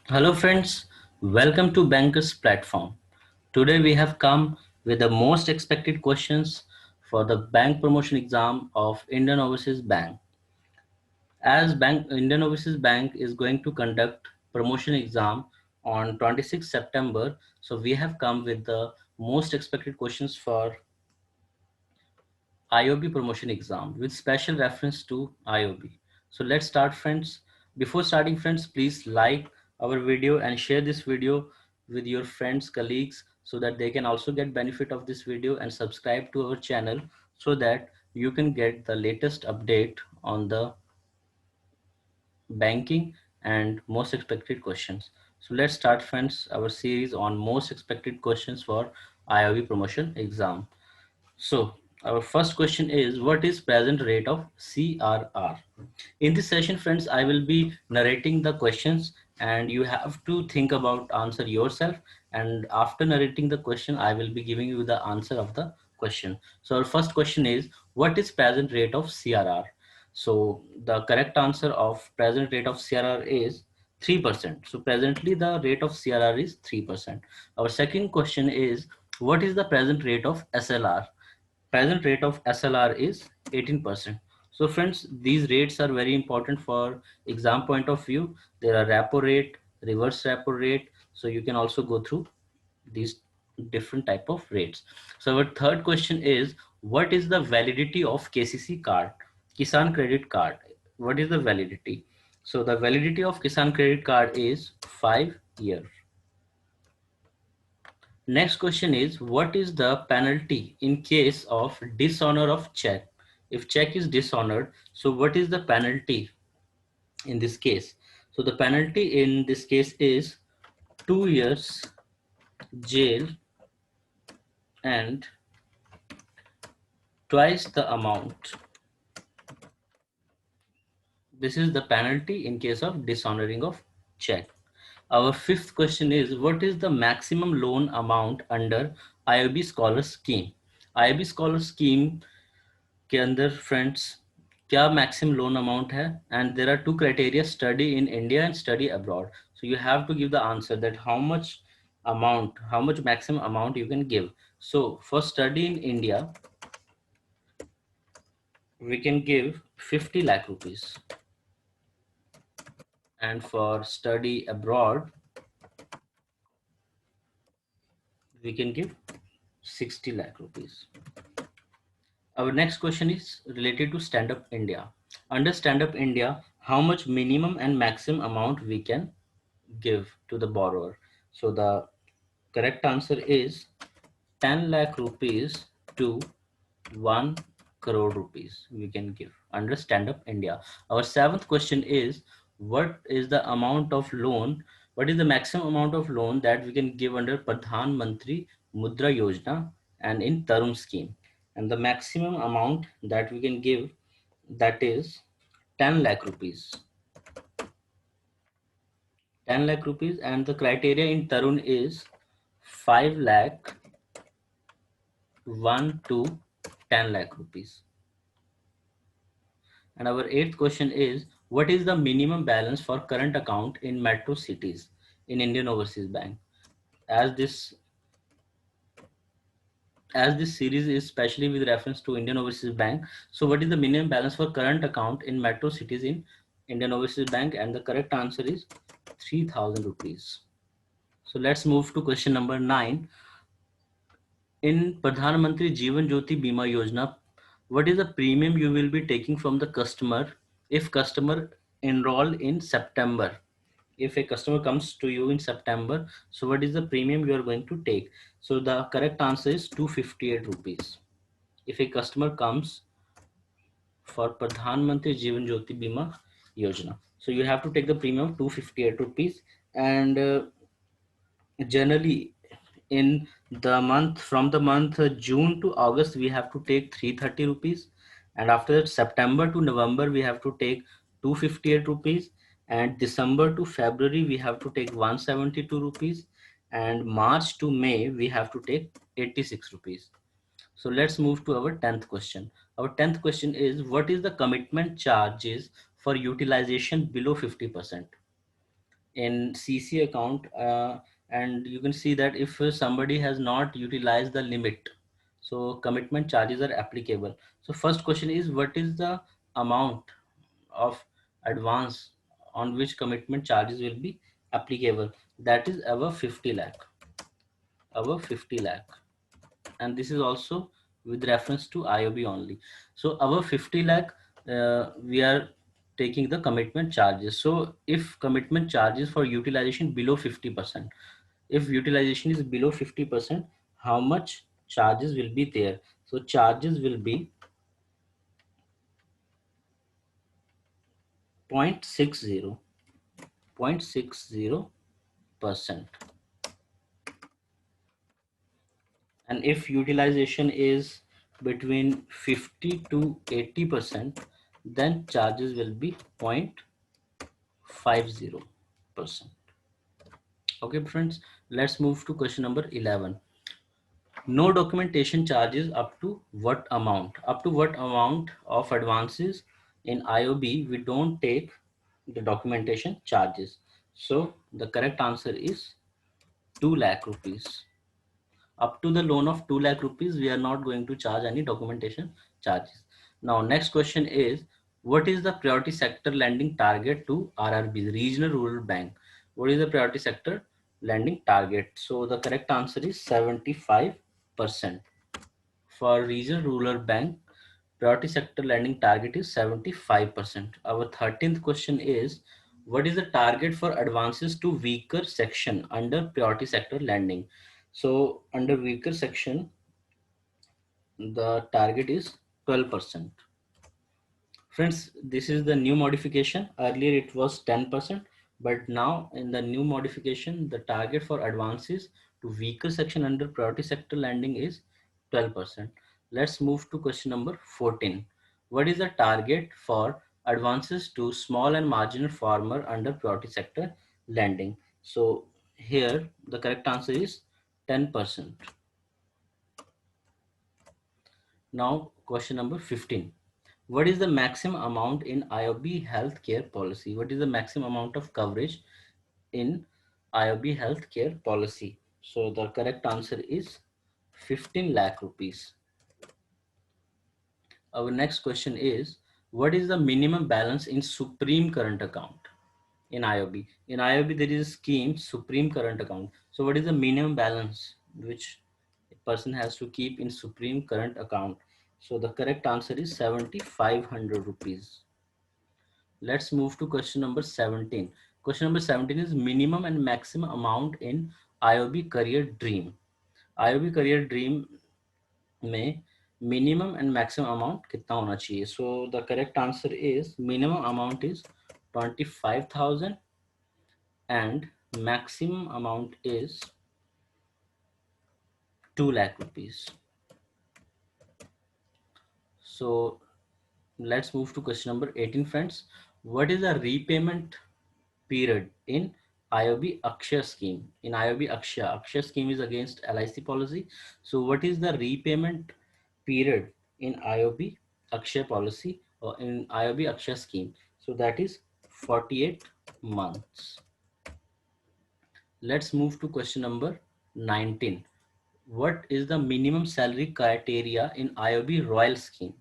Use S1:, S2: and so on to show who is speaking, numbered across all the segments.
S1: Hello friends, welcome to Bankers platform. Today we have come with the most expected questions for the bank promotion exam of Indian Overseas Bank. As Indian Overseas Bank is going to conduct promotion exam on 26 September, so we have come with the most expected questions for IOB promotion exam with special reference to IOB. So let's start friends. Before starting friends, please like our video and share this video with your friends, colleagues so that they can also get benefit of this video and subscribe to our channel so that you can get the latest update on the banking and most expected questions. So let's start friends our series on most expected questions for IOB promotion exam. So our first question is, what is present rate of CRR? In this session, friends, I will be narrating the questions and you have to think about answer yourself. And after narrating the question, I will be giving you the answer of the question. So our first question is, what is present rate of CRR? So the correct answer of present rate of CRR is 3%. So presently the rate of CRR is 3%. Our second question is, what is the present rate of SLR? Present rate of SLR is 18%. So friends, these rates are very important for exam point of view. There are repo rate, reverse repo rate. So you can also go through these different type of rates. So our third question is, what is the validity of KCC card, Kisan credit card? What is the validity? So the validity of Kisan credit card is 5 years. Next question is, what is the penalty in case of dishonor of check? If check is dishonored, so what is the penalty in this case? So the penalty in this case is 2 years jail and twice the amount. This is the penalty in case of dishonoring of check. Our fifth question is, what is the maximum loan amount under IOB Scholar Scheme? IOB Scholar Scheme के अंदर friends क्या maximum loan amount है and there are two criteria study in India and study abroad so you have to give the answer that how much maximum amount you can give so for study in India we can give 50 lakh rupees and for study abroad we can give 60 lakh rupees. Our next question is related to Stand Up India. Under Stand Up India, how much minimum and maximum amount we can give to the borrower? So the correct answer is 10 lakh rupees to 1 crore rupees we can give under Stand Up India. Our seventh question is, what is the amount of loan? What is the maximum amount of loan that we can give under Pradhan Mantri Mudra Yojana and in Tarun scheme? And the maximum amount that we can give, that is 10 lakh rupees. 10 lakh rupees, and the criteria in Tarun is 5 lakh 1 to 10 lakh rupees. And our eighth question is, what is the minimum balance for current account in metro cities in Indian Overseas Bank? As this as this series is specially with reference to Indian Overseas Bank, so what is the minimum balance for current account in metro cities in Indian Overseas Bank? And the correct answer is 3,000 rupees. So let's move to question number 9. In Pradhan Mantri Jeevan Jyoti Bima Yojana, what is the premium you will be taking from the customer if customer enroll in September? If a customer comes to you in September, so what is the premium you are going to take? So the correct answer is 258 rupees. If a customer comes for Pradhan Mantri Jeevan Jyoti Bima Yojana, so you have to take the premium of 258 rupees. And generally in the month, from the month June to August, we have to take 330 rupees, and after that September to November we have to take 258 rupees, and December to February we have to take 172 rupees, and March to May we have to take 86 rupees. So let's move to our 10th question. Our 10th question is, what is the commitment charges for utilization below 50%? in CC account, and you can see that if somebody has not utilized the limit, so commitment charges are applicable. So first question is, what is the amount of advance on which commitment charges will be applicable? That is above 50 lakh, above 50 lakh. And this is also with reference to IOB only. So above 50 lakh, we are taking the commitment charges. So if commitment charges for utilization below 50%, if utilization is below 50%, how much charges will be there? So charges will be 0.60, 0.60%. And if utilization is between 50 to 80%, then charges will be 0.50%. Okay friends, let's move to question number 11. No documentation charges up to what amount? Up to what amount of advances in IOB we don't take the documentation charges? So the correct answer is 2 lakh rupees. Up to the loan of 2 lakh rupees, we are not going to charge any documentation charges. Now, next question is, what is the priority sector lending target to RRB, Regional Rural Bank? What is the priority sector lending target? So the correct answer is 75%. For Regional Rural Bank, priority sector lending target is 75%. Our 13th question is, what is the target for advances to weaker section under priority sector lending? So under weaker section, the target is 12%. Friends, this is the new modification. Earlier it was 10%, but now in the new modification, the target for advances to weaker section under priority sector lending is 12%. Let's move to question number 14. What is the target for advances to small and marginal farmer under priority sector lending? So here the correct answer is 10%. Now question number 15. What is the maximum amount in IOB healthcare policy? What is the maximum amount of coverage in IOB healthcare policy? So the correct answer is 15 lakh rupees. Our next question is, what is the minimum balance in Supreme Current Account in IOB? In IOB, there is a scheme, Supreme Current Account. So what is the minimum balance which a person has to keep in Supreme Current Account? So the correct answer is 7,500 rupees. Let's move to question number 17. Question number 17 is minimum and maximum amount in IOB Career Dream. IOB Career Dream में minimum and maximum amount कितना होना चाहिए? So the correct answer is minimum amount is 25,000 and maximum amount is 2 lakh rupees. So let's move to question number 18, friends. What is the repayment period in IOB Akshaya scheme? In IOB Akshaya scheme is against LIC policy. So what is the repayment period in IOB Akshaya policy or in IOB Akshaya scheme? So that is 48 months. Let's move to question number 19. What is the minimum salary criteria in IOB Royal scheme?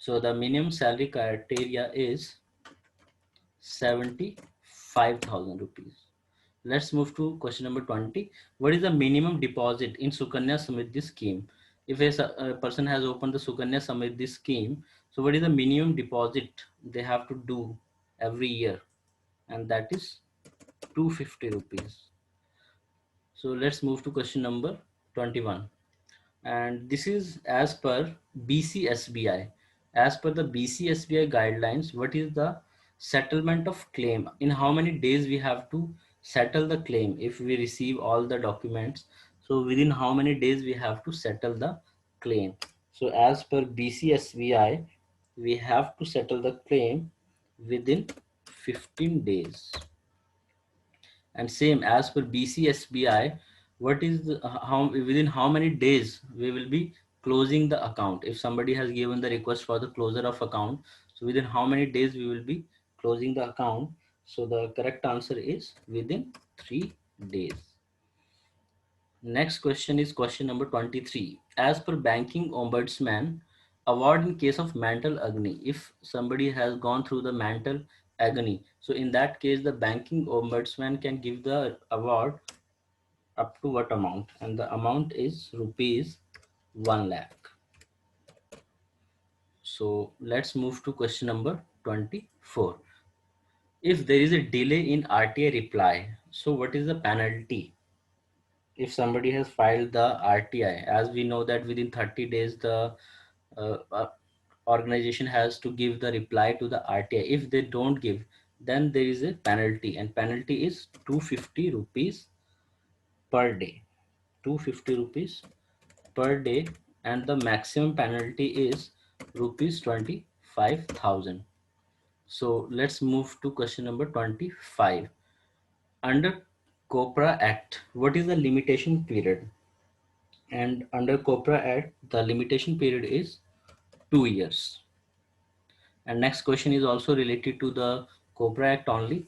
S1: So the minimum salary criteria is 75,000 rupees. Let's move to question number 20. What is the minimum deposit in Sukanya Samriddhi scheme? If a person has opened the Sukanya Samriddhi scheme, so what is the minimum deposit they have to do every year? And that is 250 rupees. So let's move to question number 21. And this is as per BCSBI. As per the BCSBI guidelines, what is the settlement of claim? In how many days we have to settle the claim if we receive all the documents? So within how many days we have to settle the claim? So as per BCSBI, we have to settle the claim within 15 days. And same as per BCSBI, what is the, how within how many days we will be closing the account? If somebody has given the request for the closure of account, so within how many days we will be closing the account? So the correct answer is within 3 days. Next question is question number 23. As per banking ombudsman, award in case of mental agony. If somebody has gone through the mental agony, so in that case, the banking ombudsman can give the award up to what amount? And the amount is rupees 1 lakh. So let's move to question number 24. If there is a delay in RTI reply, so what is the penalty? If somebody has filed the RTI, as we know that within 30 days the organization has to give the reply to the RTI. If they don't give, then there is a penalty, and penalty is 250 rupees per day. 250 rupees per day, and the maximum penalty is rupees 25,000. So let's move to question number 25. Under Copra Act, what is the limitation period? And under Copra Act, the limitation period is 2 years. And next question is also related to the Copra Act only.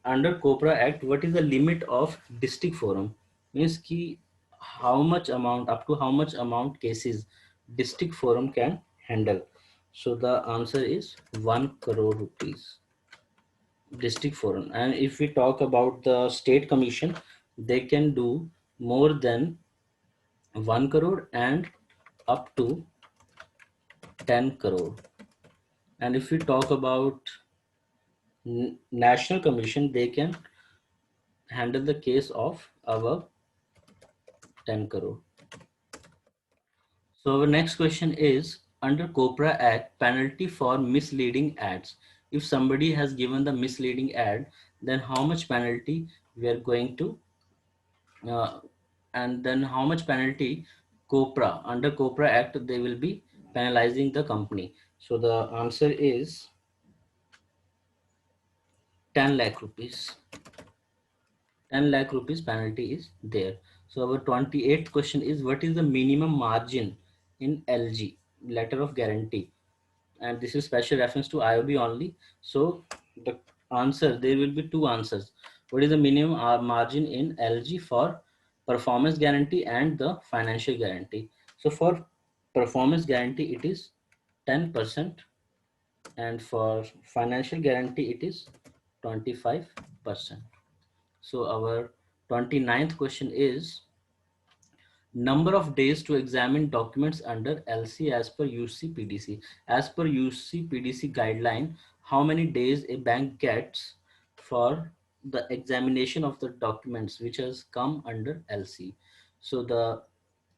S1: Under Copra Act, what is the limit of district forum? Means ki how much amount, up to how much amount cases district forum can handle. So the answer is 1 crore rupees. District forum. And if we talk about the state commission, they can do more than 1 crore and up to 10 crore. And if we talk about national commission, they can handle the case of above 10 crore. So our next question is, under Copra Act, penalty for misleading ads. If somebody has given the misleading ad, then how much penalty we are going to uh, and then how much penalty Copra, under Copra Act, they will be penalizing the company. So the answer is 10 lakh rupees. 10 lakh rupees penalty is there. So our 28th question is, what is the minimum margin in LG, letter of guarantee? And this is special reference to IOB only. So the answer, there will be two answers. What is the minimum margin in LG for performance guarantee and the financial guarantee? So for performance guarantee, it is 10%, and for financial guarantee, it is 25%. So our 29th question is, number of days to examine documents under LC as per UCPDC. As per UCPDC guideline, how many days a bank gets for the examination of the documents which has come under LC? So the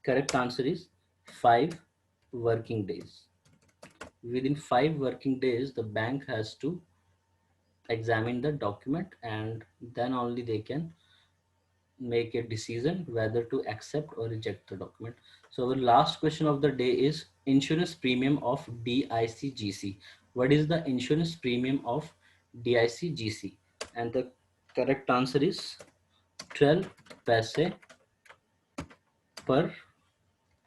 S1: correct answer is 5 working days. Within 5 working days, the bank has to examine the document, and then only they can make a decision whether to accept or reject the document. So our last question of the day is insurance premium of DICGC. What is the insurance premium of DICGC? And the correct answer is 12 paise per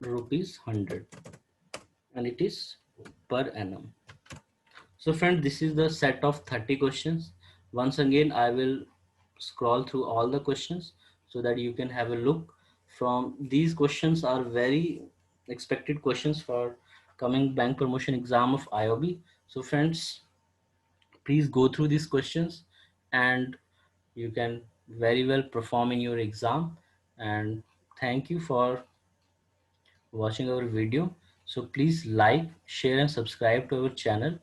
S1: rupees 100, and it is per annum. So friend, this is the set of 30 questions. Once again, I will scroll through all the questions so that you can have a look. From these questions are very expected questions for coming bank promotion exam of IOB. So friends, please go through these questions and you can very well perform in your exam. And thank you for watching our video. So please like, share and subscribe to our channel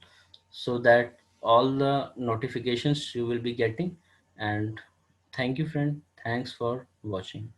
S1: so that all the notifications you will be getting. And thank you friend, thanks for watching.